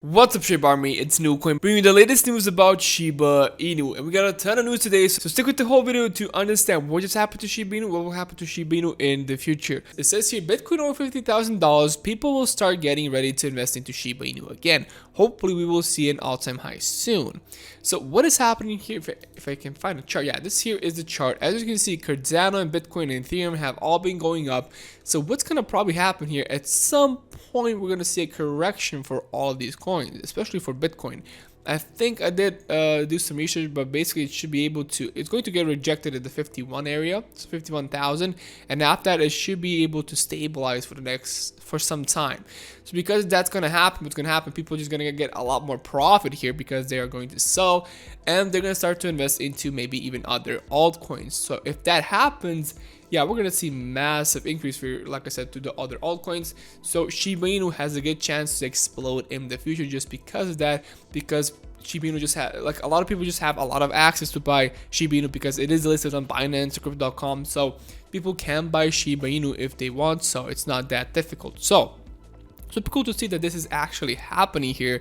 What's up, Shiba Army? It's Newcoin, bringing you the latest news about Shiba Inu, and we got a ton of news today, so stick with the whole video to understand what just happened to Shiba Inu, what will happen to Shiba Inu in the future. It says here, Bitcoin over $50,000, people will start getting ready to invest into Shiba Inu again. Hopefully, we will see an all-time high soon. So what is happening here, if I can find a chart? Yeah, this here is the chart. As you can see, Cardano and Bitcoin and Ethereum have all been going up. So what's going to probably happen here, at some point, we're going to see a correction for all of these coins, especially for Bitcoin. I think I did do some research, but basically it should be able to, it's going to get rejected at the 51 area, so 51,000, and after that it should be able to stabilize for some time. So because that's going to happen, what's going to happen, people are just going to get a lot more profit here because they are going to sell, and they're going to start to invest into maybe even other altcoins. So if that happens, yeah, we're gonna see massive increase for, like I said, to the other altcoins. So Shiba Inu has a good chance to explode in the future just because of that. Because Shiba Inu just had, like, a lot of people just have a lot of access to buy Shiba Inu because it is listed on Binance or Crypto.com. So people can buy Shiba Inu if they want. So it's not that difficult. So super cool to see that this is actually happening here,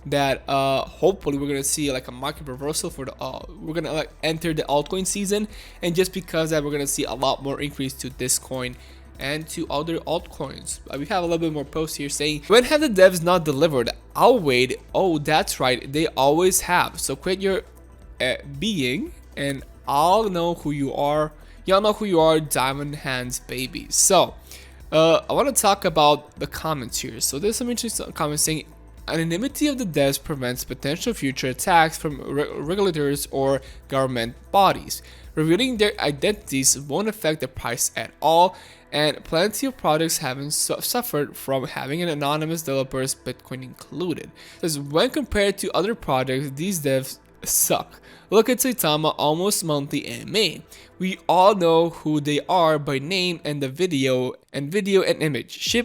that hopefully we're gonna see like a market reversal for the we're gonna like enter the altcoin season, and just because that we're gonna see a lot more increase to this coin and to other altcoins. We have a little bit more posts here saying, when have the devs not delivered? I'll wait. Oh, that's right, they always have. So quit your being and I'll know who you are. Y'all know who you are, diamond hands baby. So I want to talk about the comments here. So there's some interesting comments saying, anonymity of the devs prevents potential future attacks from regulators or government bodies. Revealing their identities won't affect the price at all, and plenty of projects haven't suffered from having an anonymous developers, Bitcoin included. It says, when compared to other projects, these devs suck. Look at Saitama, almost monthly anime. We all know who they are by name and the video and image.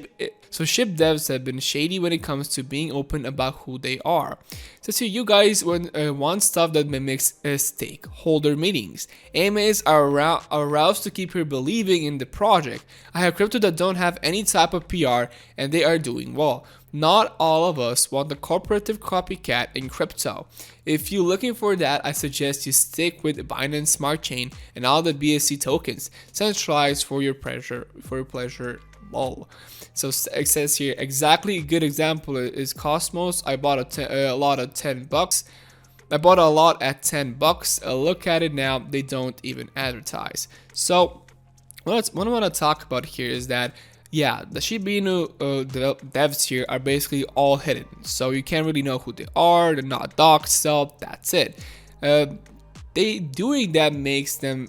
So Shib devs have been shady when it comes to being open about who they are. So you guys want stuff that mimics stakeholder meetings. AMAs are aroused to keep you believing in the project. I have crypto that don't have any type of PR and they are doing well. Not all of us want the corporative copycat in crypto. If you're looking for that, I suggest you stick with Binance Smart Chain and all the BSC tokens, centralized for your pleasure. Lol. So it says here, exactly a good example is Cosmos. I bought a lot at $10. I bought a lot at $10. Look at it now, they don't even advertise. So what I want to talk about here is that, yeah, the Shiba Inu devs here are basically all hidden, so you can't really know who they are. They're not doxed, so that's it. They doing that makes them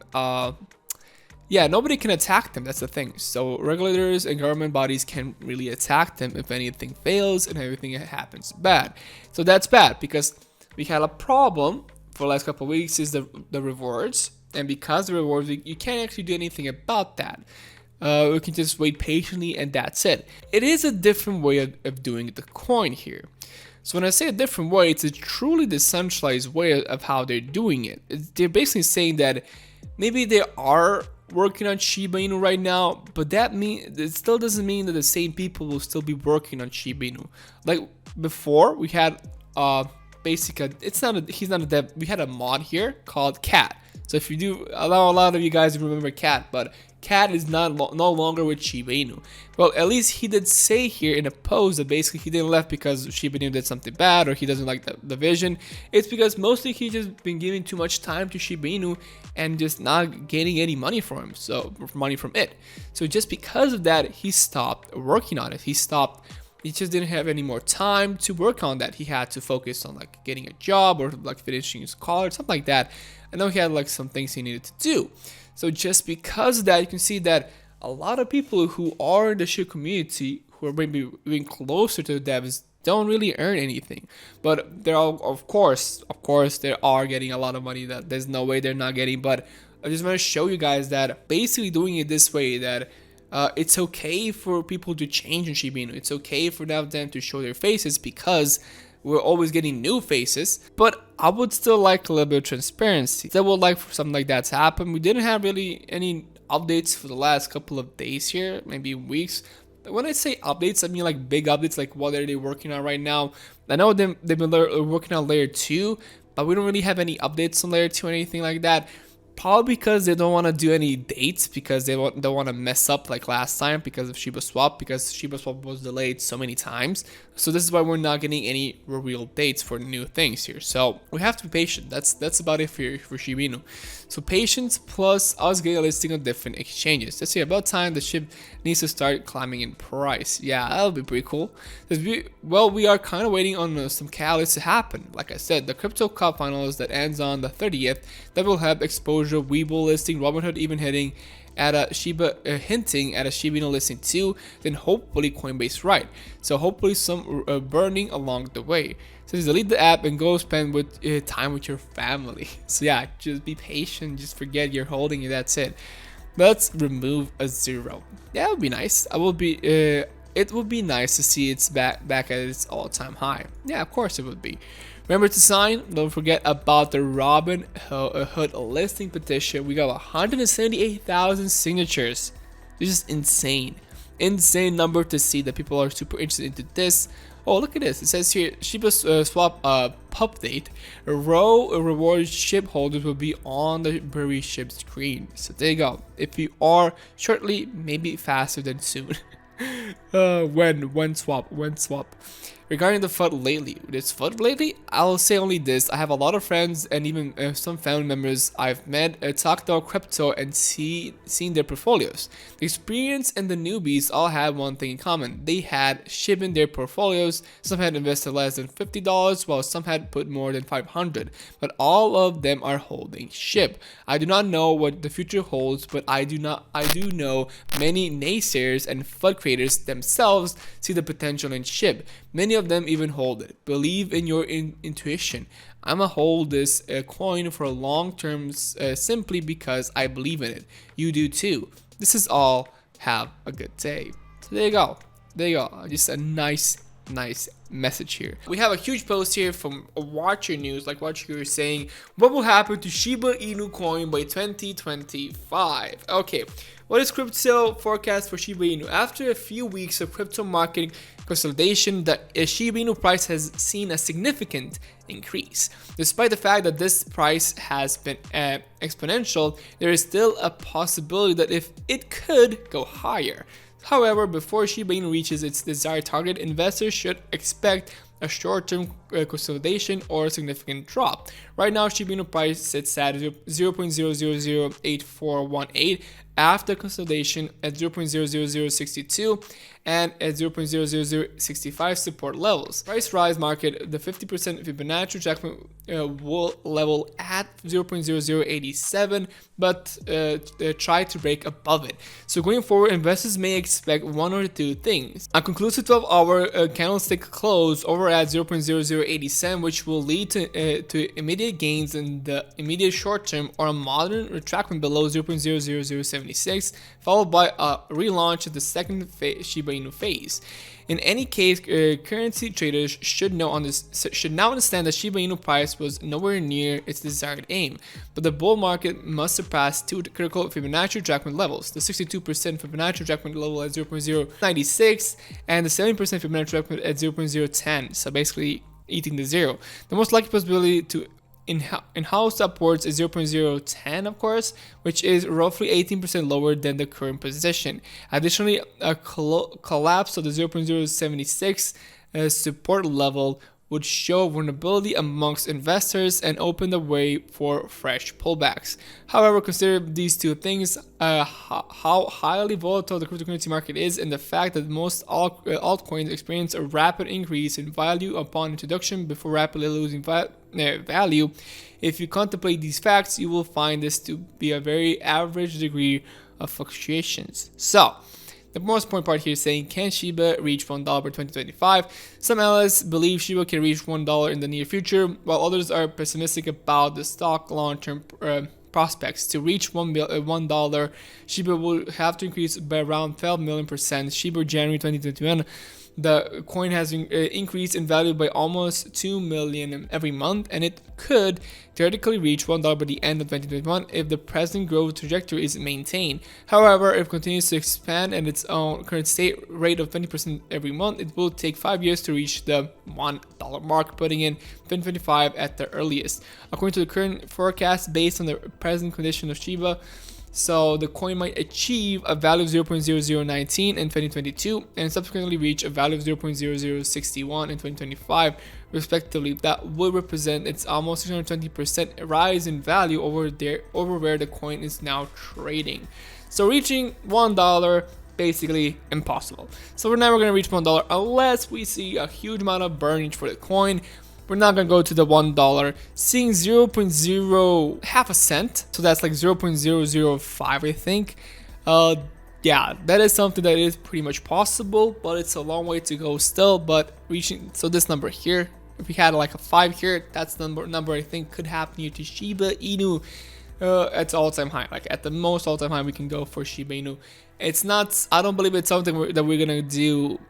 yeah, nobody can attack them, that's the thing. So regulators and government bodies can't really attack them if anything fails and everything happens bad. So that's bad because we had a problem for the last couple of weeks is the rewards, and because the rewards, you can't actually do anything about that. We can just wait patiently and that's it. It is a different way of doing the coin here. So when I say a different way, it's a truly decentralized way of how they're doing it. They're basically saying that maybe they are working on Shiba Inu right now, but it still doesn't mean that the same people will still be working on Shiba Inu. Like before, we had basically, he's not a dev. We had a mod here called Cat. So if you do, a lot of you guys remember Cat, but Cat is no longer with Shiba Inu. Well, at least he did say here in a post that basically he didn't left because Shiba Inu did something bad or he doesn't like the vision. It's because mostly he just been giving too much time to Shiba Inu and just not getting any money from him. So money from it. So just because of that, he stopped working on it. He just didn't have any more time to work on that. He had to focus on like getting a job or like finishing his college, something like that. I know he had like some things he needed to do. So just because of that, you can see that a lot of people who are in the Shiba community, who are maybe being closer to the devs, don't really earn anything. But they're all, of course, they are getting a lot of money that there's no way they're not getting. But I just want to show you guys that basically doing it this way, that it's okay for people to change in Shiba Inu. It's okay for them to show their faces because we're always getting new faces, but I would still like a little bit of transparency. I would like for something like that to happen. We didn't have really any updates for the last couple of days here, maybe weeks, when I say updates, I mean like big updates, like what are they working on right now. I know they've been working on layer 2, but we don't really have any updates on layer 2 or anything like that. Probably because they don't want to do any dates, because they don't want to mess up like last time because of Shiba Swap, because Shiba Swap was delayed so many times. So this is why we're not getting any real dates for new things here. So we have to be patient. That's about it for Shibino. So patience plus us getting a listing on different exchanges. Let's see, about time the ship needs to start climbing in price. Yeah, that'll be pretty cool. We are kind of waiting on some catalysts to happen. Like I said, the Crypto Cup finals that ends on the 30th, that will have exposure, Webull listing, Robinhood even hitting at a Shiba, hinting at a Shibino listing too, then hopefully Coinbase right. So hopefully some burning along the way. So just delete the app and go spend time with your family. So yeah, just be patient, just forget you're holding it, that's it. Let's remove a 0. Yeah, that would be nice. It would be nice to see it's back at its all-time high. Yeah, of course it would be. Remember to sign. Don't forget about the Robinhood listing petition. We got 178,000 signatures. This is insane. Insane number to see that people are super interested into this. Oh, look at this. It says here, Shiba Swap pup date. Row reward ship holders will be on the Bury ship screen. So there you go. If you are shortly, maybe faster than soon. When swap. Regarding the FUD lately, I'll say only this. I have a lot of friends and even some family members I've met, talked about crypto and seen their portfolios. The experienced and the newbies all had one thing in common. They had SHIB in their portfolios. Some had invested less than $50, while some had put more than $500. But all of them are holding SHIB. I do not know what the future holds, but I do know many naysayers and FUD creators themselves see the potential in SHIB. Many of them even hold it. Believe in your intuition. I'ma hold this coin for long term simply because I believe in it. You do too. This is all. Have a good day. So there you go. Just a nice message here. We have a huge post here from Watcher News, like Watcher is saying, what will happen to Shiba Inu coin by 2025? Okay, what is crypto forecast for Shiba Inu? After a few weeks of crypto market consolidation, the Shiba Inu price has seen a significant increase. Despite the fact that this price has been exponential, there is still a possibility that if it could go higher. However, before Shiba Inu reaches its desired target, investors should expect a short-term consolidation or a significant drop. Right now, Shiba Inu price sits at 0.0008418 after consolidation at 0.00062 and at 0.00065 support levels. Price rise market, the 50% Fibonacci retracement will level at 0.0087, but try to break above it. So going forward, investors may expect one or two things: a conclusive 12-hour candlestick close over at 0.0087, which will lead to immediate gains in the immediate short term, or a modern retracement below 0.00076, followed by a relaunch of the second Shiba Inu phase. In any case, currency traders should now understand that Shiba Inu price was nowhere near its desired aim, but the bull market must surpass two critical Fibonacci retracement levels: the 62% Fibonacci retracement level at 0.096 and the 70% Fibonacci retracement at 0.010. So basically eating the zero. The most likely possibility to in-house upwards is 0.010, of course, which is roughly 18% lower than the current position. Additionally, a collapse of the 0.076 support level would show vulnerability amongst investors and open the way for fresh pullbacks. However, consider these two things: how highly volatile the cryptocurrency market is, and the fact that most altcoins experience a rapid increase in value upon introduction before rapidly losing value. If you contemplate these facts, you will find this to be a very average degree of fluctuations. So, the most important part here is saying, can Shiba reach $1 by 2025? Some analysts believe Shiba can reach $1 in the near future, while others are pessimistic about the stock long-term prospects. To reach $1, Shiba will have to increase by around 12 million %. Shiba January 2021 the coin has increased in value by almost 2 million every month, and it could theoretically reach $1 by the end of 2021 if the present growth trajectory is maintained. However, if it continues to expand at its own current state rate of 20% every month, it will take 5 years to reach the $1 mark, putting in 2025 at the earliest. According to the current forecast based on the present condition of Shiba, so the coin might achieve a value of 0.0019 in 2022 and subsequently reach a value of 0.0061 in 2025 respectively. That would represent its almost 620% rise in value over where the coin is now trading. So reaching $1, basically impossible. So we're never going to reach $1 unless we see a huge amount of burnage for the coin. We're not gonna go to the $1. Seeing 0.0 half a cent, so that's like 0.005, I think. Yeah, that is something that is pretty much possible, but it's a long way to go still. But reaching, so this number here, if we had like a 5 here, that's the number I think could happen here to Shiba Inu. At all-time high, like at the most all-time high we can go for Shiba Inu. It's not, I don't believe it's something that we're gonna do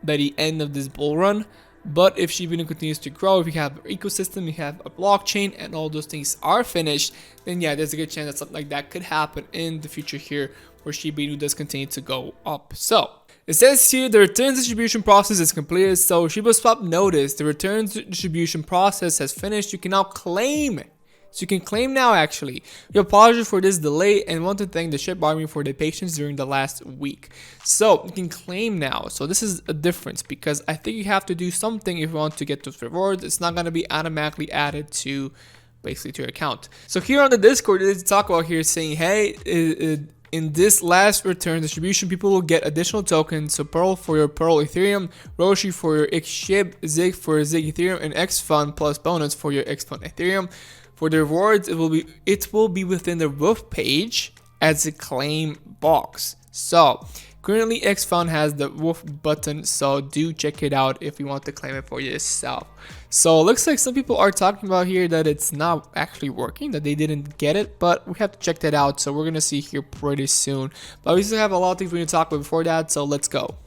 by the end of this bull run. But if Shibino continues to grow, if we have an ecosystem, we have a blockchain, and all those things are finished, then yeah, there's a good chance that something like that could happen in the future here, where Shibino does continue to go up. So it says here the returns distribution process is completed. So Shiba Swap notice the returns distribution process has finished. You can now claim. So you can claim now actually. We apologize for this delay and want to thank the Ship Army for their patience during the last week. So you can claim now. So this is a difference because I think you have to do something if you want to get those rewards. It's not going to be automatically added to basically to your account. So here on the Discord, they talk about here saying, hey, in this last return distribution, people will get additional tokens. So Pearl for your Pearl Ethereum, Roshi for your XShib, Zig for your Zig Ethereum, and XFund plus bonus for your XFund Ethereum. For the rewards, it will be within the roof page as a claim box. So currently XFund has the roof button, so do check it out if you want to claim it for yourself. So it looks like some people are talking about here that it's not actually working, that they didn't get it, but we have to check that out. So we're gonna see here pretty soon. But we still have a lot of things we need to talk about before that, so let's go.